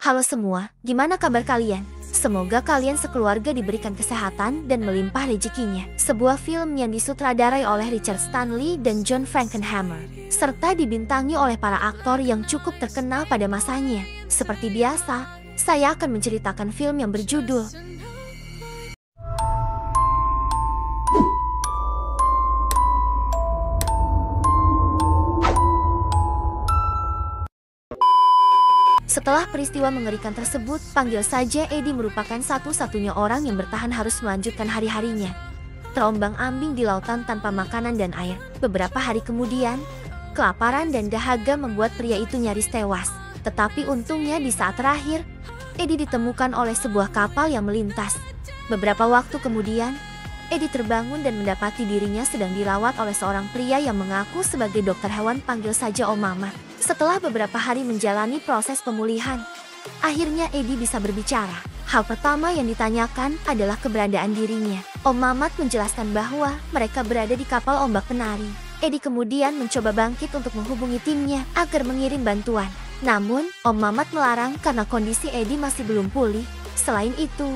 Halo semua, gimana kabar kalian? Semoga kalian sekeluarga diberikan kesehatan dan melimpah rezekinya. Sebuah film yang disutradarai oleh Richard Stanley dan John Frankenheimer, serta dibintangi oleh para aktor yang cukup terkenal pada masanya. Seperti biasa, saya akan menceritakan film yang berjudul Setelah peristiwa mengerikan tersebut, panggil saja Eddie merupakan satu-satunya orang yang bertahan harus melanjutkan hari-harinya. Terombang-ambing di lautan tanpa makanan dan air. Beberapa hari kemudian, kelaparan dan dahaga membuat pria itu nyaris tewas. Tetapi untungnya di saat terakhir, Eddie ditemukan oleh sebuah kapal yang melintas. Beberapa waktu kemudian, Eddie terbangun dan mendapati dirinya sedang dirawat oleh seorang pria yang mengaku sebagai dokter hewan, panggil saja Om Mamat. Setelah beberapa hari menjalani proses pemulihan, akhirnya Eddie bisa berbicara. Hal pertama yang ditanyakan adalah keberadaan dirinya. Om Mamat menjelaskan bahwa mereka berada di kapal ombak penari. Eddie kemudian mencoba bangkit untuk menghubungi timnya agar mengirim bantuan. Namun, Om Mamat melarang karena kondisi Eddie masih belum pulih. Selain itu,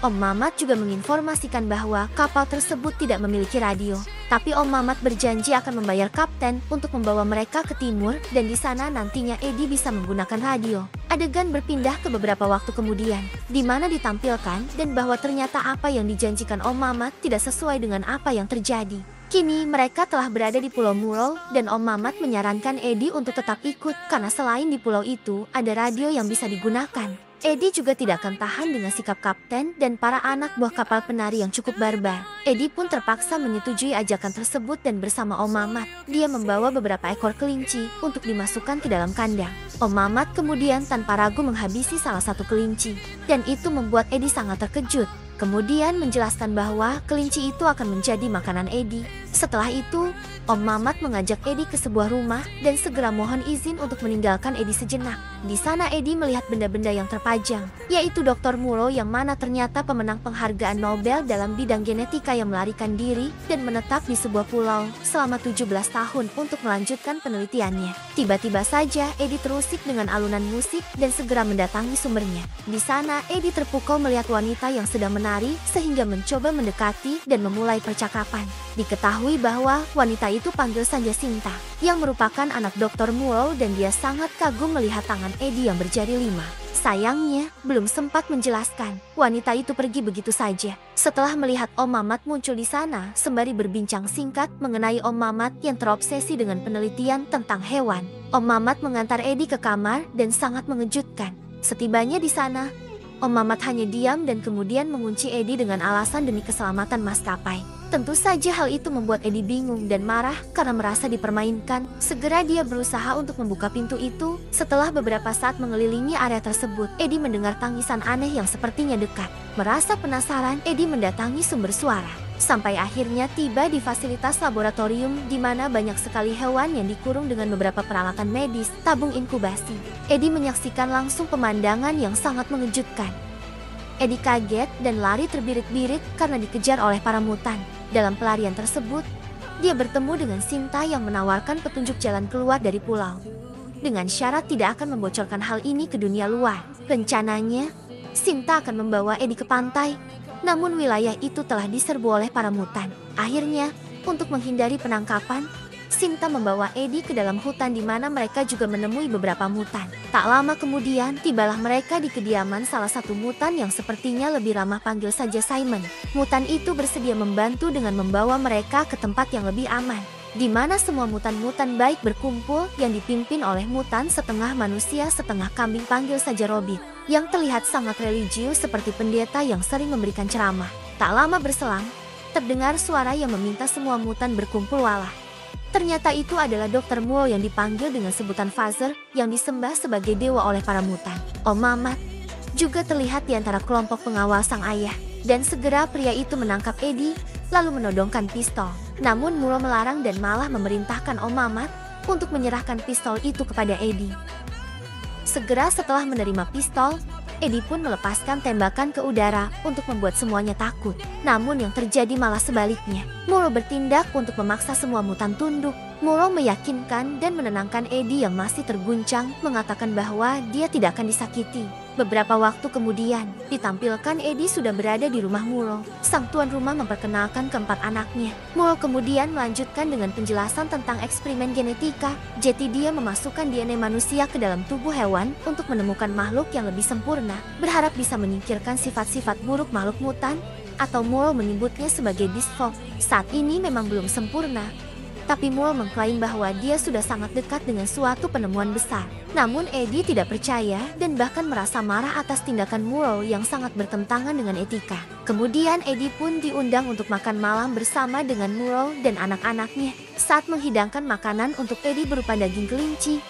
Om Mamat juga menginformasikan bahwa kapal tersebut tidak memiliki radio. Tapi Om Mamat berjanji akan membayar kapten untuk membawa mereka ke timur dan di sana nantinya Eddie bisa menggunakan radio. Adegan berpindah ke beberapa waktu kemudian, di mana ditampilkan dan bahwa ternyata apa yang dijanjikan Om Mamat tidak sesuai dengan apa yang terjadi. Kini mereka telah berada di Pulau Murol dan Om Mamat menyarankan Eddie untuk tetap ikut karena selain di pulau itu ada radio yang bisa digunakan. Eddie juga tidak akan tahan dengan sikap kapten dan para anak buah kapal penari yang cukup barbar. Eddie pun terpaksa menyetujui ajakan tersebut dan bersama Om Mamat, dia membawa beberapa ekor kelinci untuk dimasukkan ke dalam kandang. Om Mamat kemudian tanpa ragu menghabisi salah satu kelinci, dan itu membuat Eddie sangat terkejut. Kemudian menjelaskan bahwa kelinci itu akan menjadi makanan Eddie. Setelah itu, Om Mamat mengajak Eddie ke sebuah rumah dan segera mohon izin untuk meninggalkan Eddie sejenak. Di sana Eddie melihat benda-benda yang terpajang, yaitu Dr. Muro yang mana ternyata pemenang penghargaan Nobel dalam bidang genetika yang melarikan diri dan menetap di sebuah pulau selama 17 tahun untuk melanjutkan penelitiannya. Tiba-tiba saja Eddie terusik dengan alunan musik dan segera mendatangi sumbernya. Di sana Eddie terpukau melihat wanita yang sedang menari sehingga mencoba mendekati dan memulai percakapan. Diketahui bahwa wanita itu panggil saja Sinta, yang merupakan anak Dr. Muro dan dia sangat kagum melihat tangan Eddie yang berjari 5. Sayangnya, belum sempat menjelaskan, wanita itu pergi begitu saja. Setelah melihat Om Mamat muncul di sana, sembari berbincang singkat mengenai Om Mamat yang terobsesi dengan penelitian tentang hewan. Om Mamat mengantar Eddie ke kamar dan sangat mengejutkan. Setibanya di sana, Om Mamat hanya diam dan kemudian mengunci Eddie dengan alasan demi keselamatan maskapai. Tentu saja hal itu membuat Eddie bingung dan marah karena merasa dipermainkan. Segera dia berusaha untuk membuka pintu itu. Setelah beberapa saat mengelilingi area tersebut, Eddie mendengar tangisan aneh yang sepertinya dekat. Merasa penasaran, Eddie mendatangi sumber suara. Sampai akhirnya tiba di fasilitas laboratorium di mana banyak sekali hewan yang dikurung dengan beberapa peralatan medis, tabung inkubasi. Eddie menyaksikan langsung pemandangan yang sangat mengejutkan. Eddie kaget dan lari terbirit-birit karena dikejar oleh para mutan. Dalam pelarian tersebut, dia bertemu dengan Sinta yang menawarkan petunjuk jalan keluar dari pulau. Dengan syarat tidak akan membocorkan hal ini ke dunia luar. Rencananya, Sinta akan membawa Eddie ke pantai. Namun wilayah itu telah diserbu oleh para mutan. Akhirnya, untuk menghindari penangkapan, Sinta membawa Eddie ke dalam hutan di mana mereka juga menemui beberapa mutan. Tak lama kemudian, tibalah mereka di kediaman salah satu mutan yang sepertinya lebih ramah, panggil saja Simon. Mutan itu bersedia membantu dengan membawa mereka ke tempat yang lebih aman, di mana semua mutan-mutan baik berkumpul yang dipimpin oleh mutan setengah manusia setengah kambing, panggil saja Robin, yang terlihat sangat religius seperti pendeta yang sering memberikan ceramah. Tak lama berselang, terdengar suara yang meminta semua mutan berkumpul walah. Ternyata itu adalah Dr. Muro yang dipanggil dengan sebutan Father yang disembah sebagai dewa oleh para mutan. Om Mamat juga terlihat di antara kelompok pengawal sang ayah, dan segera pria itu menangkap Eddie lalu menodongkan pistol. Namun Muro melarang dan malah memerintahkan Om Mamat untuk menyerahkan pistol itu kepada Eddie. Segera setelah menerima pistol, Eddie pun melepaskan tembakan ke udara untuk membuat semuanya takut. Namun yang terjadi malah sebaliknya. Muro bertindak untuk memaksa semua mutan tunduk. Muro meyakinkan dan menenangkan Eddie yang masih terguncang, mengatakan bahwa dia tidak akan disakiti. Beberapa waktu kemudian, ditampilkan Eddie sudah berada di rumah Muro. Sang tuan rumah memperkenalkan keempat anaknya. Muro kemudian melanjutkan dengan penjelasan tentang eksperimen genetika. Jadi dia memasukkan DNA manusia ke dalam tubuh hewan untuk menemukan makhluk yang lebih sempurna, berharap bisa menyingkirkan sifat-sifat buruk makhluk mutan, atau Muro menyebutnya sebagai Dysfolk. Saat ini memang belum sempurna, tapi Muro mengklaim bahwa dia sudah sangat dekat dengan suatu penemuan besar. Namun Eddie tidak percaya dan bahkan merasa marah atas tindakan Muro yang sangat bertentangan dengan etika. Kemudian Eddie pun diundang untuk makan malam bersama dengan Muro dan anak-anaknya. Saat menghidangkan makanan untuk Eddie berupa daging kelinci,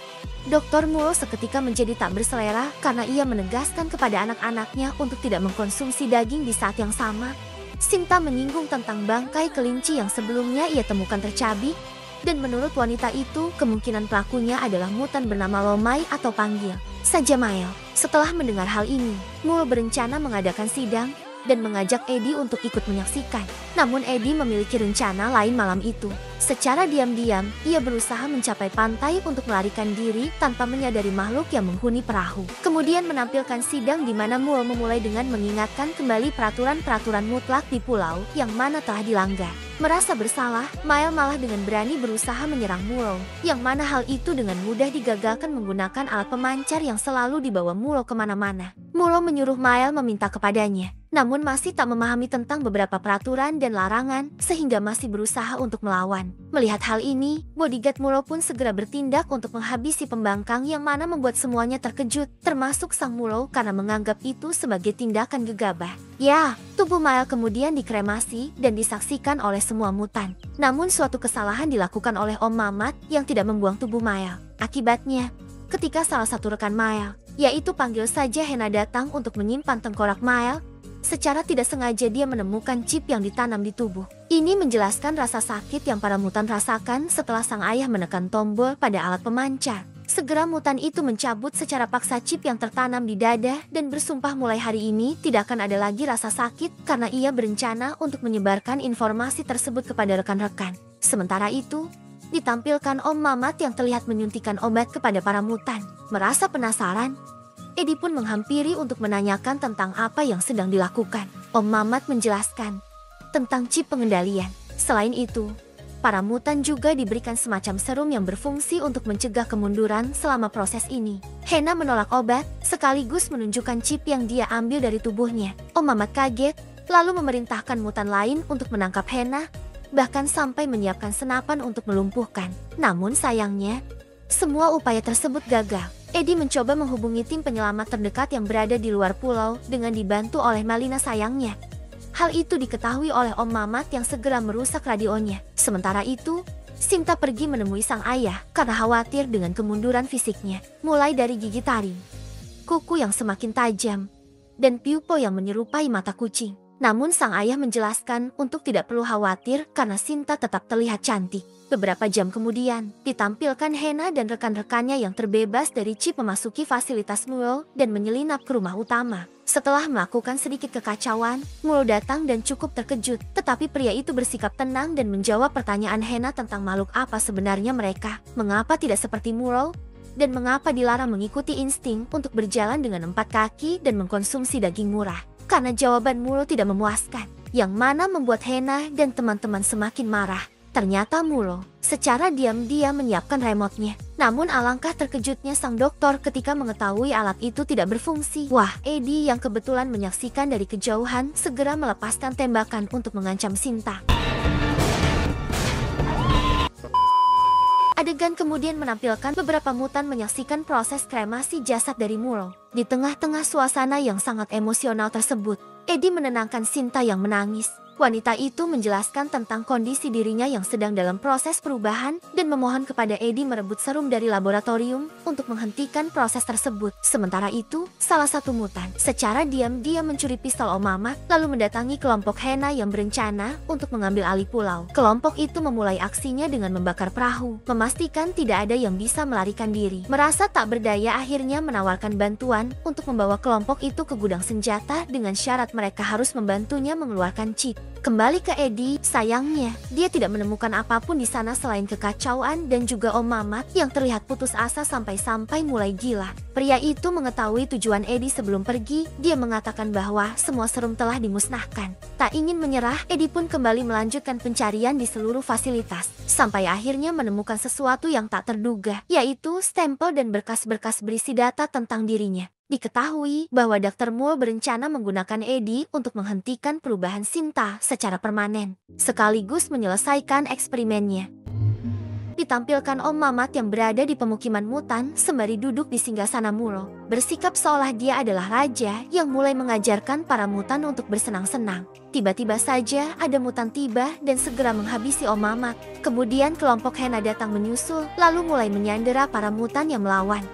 Dr. Muro seketika menjadi tak berselera karena ia menegaskan kepada anak-anaknya untuk tidak mengkonsumsi daging di saat yang sama. Sinta menyinggung tentang bangkai kelinci yang sebelumnya ia temukan tercabik, dan menurut wanita itu kemungkinan pelakunya adalah mutan bernama Lomai atau panggil saja Mael. Setelah mendengar hal ini, Muro berencana mengadakan sidang dan mengajak Eddie untuk ikut menyaksikan. Namun Eddie memiliki rencana lain malam itu. Secara diam-diam, ia berusaha mencapai pantai untuk melarikan diri tanpa menyadari makhluk yang menghuni perahu. Kemudian menampilkan sidang di mana Muro memulai dengan mengingatkan kembali peraturan-peraturan mutlak di pulau yang mana telah dilanggar. Merasa bersalah, Mael malah dengan berani berusaha menyerang Muro, yang mana hal itu dengan mudah digagalkan menggunakan alat pemancar yang selalu dibawa Muro kemana-mana. Muro menyuruh Mael meminta kepadanya, namun masih tak memahami tentang beberapa peraturan dan larangan, sehingga masih berusaha untuk melawan. Melihat hal ini, bodyguard Muro pun segera bertindak untuk menghabisi pembangkang yang mana membuat semuanya terkejut, termasuk sang Muro karena menganggap itu sebagai tindakan gegabah. Ya, tubuh Mael kemudian dikremasi dan disaksikan oleh semua mutan. Namun suatu kesalahan dilakukan oleh Om Mamat yang tidak membuang tubuh Mael. Akibatnya, ketika salah satu rekan Mael, yaitu panggil saja Hena datang untuk menyimpan tengkorak Mael, secara tidak sengaja dia menemukan chip yang ditanam di tubuh. Ini menjelaskan rasa sakit yang para mutan rasakan setelah sang ayah menekan tombol pada alat pemancar. Segera mutan itu mencabut secara paksa chip yang tertanam di dada dan bersumpah mulai hari ini tidak akan ada lagi rasa sakit karena ia berencana untuk menyebarkan informasi tersebut kepada rekan-rekan. Sementara itu, ditampilkan Om Mamat yang terlihat menyuntikkan obat kepada para mutan. Merasa penasaran, Eddie pun menghampiri untuk menanyakan tentang apa yang sedang dilakukan. Om Mamat menjelaskan tentang chip pengendalian. Selain itu, para mutan juga diberikan semacam serum yang berfungsi untuk mencegah kemunduran selama proses ini. Hena menolak obat, sekaligus menunjukkan chip yang dia ambil dari tubuhnya. Om Mamat kaget, lalu memerintahkan mutan lain untuk menangkap Hena, bahkan sampai menyiapkan senapan untuk melumpuhkan. Namun sayangnya, semua upaya tersebut gagal. Eddie mencoba menghubungi tim penyelamat terdekat yang berada di luar pulau dengan dibantu oleh Malina sayangnya. Hal itu diketahui oleh Om Mamat yang segera merusak radionya. Sementara itu, Sinta pergi menemui sang ayah karena khawatir dengan kemunduran fisiknya. Mulai dari gigi taring, kuku yang semakin tajam, dan piupo yang menyerupai mata kucing. Namun sang ayah menjelaskan untuk tidak perlu khawatir karena Sinta tetap terlihat cantik. Beberapa jam kemudian, ditampilkan Hena dan rekan-rekannya yang terbebas dari chip memasuki fasilitas Muro dan menyelinap ke rumah utama. Setelah melakukan sedikit kekacauan, Muro datang dan cukup terkejut. Tetapi pria itu bersikap tenang dan menjawab pertanyaan Hena tentang makhluk apa sebenarnya mereka, mengapa tidak seperti Muro, dan mengapa dilarang mengikuti insting untuk berjalan dengan 4 kaki dan mengkonsumsi daging murah. Karena jawaban Muro tidak memuaskan, yang mana membuat Hena dan teman-teman semakin marah. Ternyata Muro secara diam-diam menyiapkan remote-nya. Namun alangkah terkejutnya sang dokter ketika mengetahui alat itu tidak berfungsi. Wah, Eddie yang kebetulan menyaksikan dari kejauhan segera melepaskan tembakan untuk mengancam Sinta. Adegan kemudian menampilkan beberapa mutan menyaksikan proses kremasi jasad dari Muro. Di tengah-tengah suasana yang sangat emosional tersebut, Eddie menenangkan Sinta yang menangis. Wanita itu menjelaskan tentang kondisi dirinya yang sedang dalam proses perubahan dan memohon kepada Eddie merebut serum dari laboratorium untuk menghentikan proses tersebut. Sementara itu, salah satu mutan secara diam-diam mencuri pistol Om Mamat lalu mendatangi kelompok Hena yang berencana untuk mengambil alih pulau. Kelompok itu memulai aksinya dengan membakar perahu, memastikan tidak ada yang bisa melarikan diri. Merasa tak berdaya, akhirnya menawarkan bantuan untuk membawa kelompok itu ke gudang senjata dengan syarat mereka harus membantunya mengeluarkan chip. Kembali ke Eddie, sayangnya dia tidak menemukan apapun di sana selain kekacauan dan juga Om Mamat yang terlihat putus asa sampai-sampai mulai gila. Pria itu mengetahui tujuan Eddie sebelum pergi, dia mengatakan bahwa semua serum telah dimusnahkan. Tak ingin menyerah, Eddie pun kembali melanjutkan pencarian di seluruh fasilitas, sampai akhirnya menemukan sesuatu yang tak terduga, yaitu stempel dan berkas-berkas berisi data tentang dirinya. Diketahui bahwa Dr. Mule berencana menggunakan Eddie untuk menghentikan perubahan Sinta secara permanen, sekaligus menyelesaikan eksperimennya. Ditampilkan Om Mamat yang berada di pemukiman mutan sembari duduk di singgasana Mule, bersikap seolah dia adalah raja yang mulai mengajarkan para mutan untuk bersenang-senang. Tiba-tiba saja ada mutan tiba dan segera menghabisi Om Mamat. Kemudian kelompok Hena datang menyusul, lalu mulai menyandera para mutan yang melawan.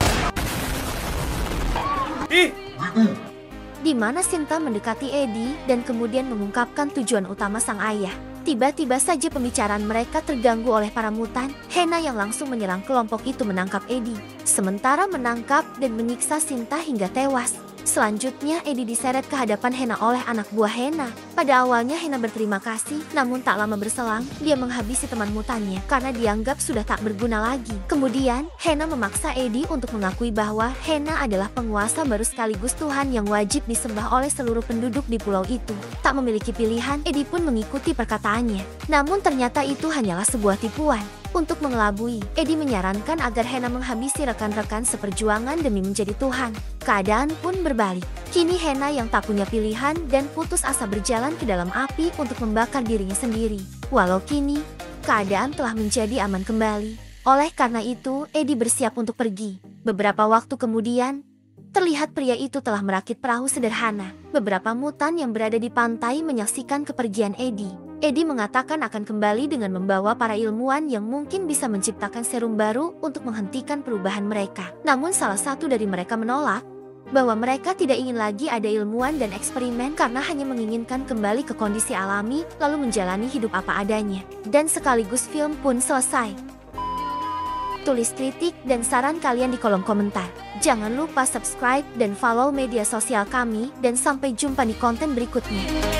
Di mana Sinta mendekati Eddie dan kemudian mengungkapkan tujuan utama sang ayah. Tiba-tiba saja pembicaraan mereka terganggu oleh para mutan. Hena yang langsung menyerang kelompok itu menangkap Eddie, sementara menangkap dan menyiksa Sinta hingga tewas. Selanjutnya Eddie diseret ke hadapan Hena oleh anak buah Hena. Pada awalnya Hena berterima kasih, namun tak lama berselang, dia menghabisi teman mutannya karena dianggap sudah tak berguna lagi. Kemudian, Hena memaksa Eddie untuk mengakui bahwa Hena adalah penguasa baru sekaligus Tuhan yang wajib disembah oleh seluruh penduduk di pulau itu. Tak memiliki pilihan, Eddie pun mengikuti perkataannya. Namun ternyata itu hanyalah sebuah tipuan. Untuk mengelabui, Eddie menyarankan agar Hena menghabisi rekan-rekan seperjuangan demi menjadi Tuhan. Keadaan pun berbalik. Kini Hena yang tak punya pilihan dan putus asa berjalan ke dalam api untuk membakar dirinya sendiri. Walau kini, keadaan telah menjadi aman kembali. Oleh karena itu, Eddie bersiap untuk pergi. Beberapa waktu kemudian, terlihat pria itu telah merakit perahu sederhana. Beberapa mutan yang berada di pantai menyaksikan kepergian Eddie. Eddie mengatakan akan kembali dengan membawa para ilmuwan yang mungkin bisa menciptakan serum baru untuk menghentikan perubahan mereka. Namun salah satu dari mereka menolak, bahwa mereka tidak ingin lagi ada ilmuwan dan eksperimen karena hanya menginginkan kembali ke kondisi alami lalu menjalani hidup apa adanya. Dan sekaligus film pun selesai. Tulis kritik dan saran kalian di kolom komentar. Jangan lupa subscribe dan follow media sosial kami dan sampai jumpa di konten berikutnya.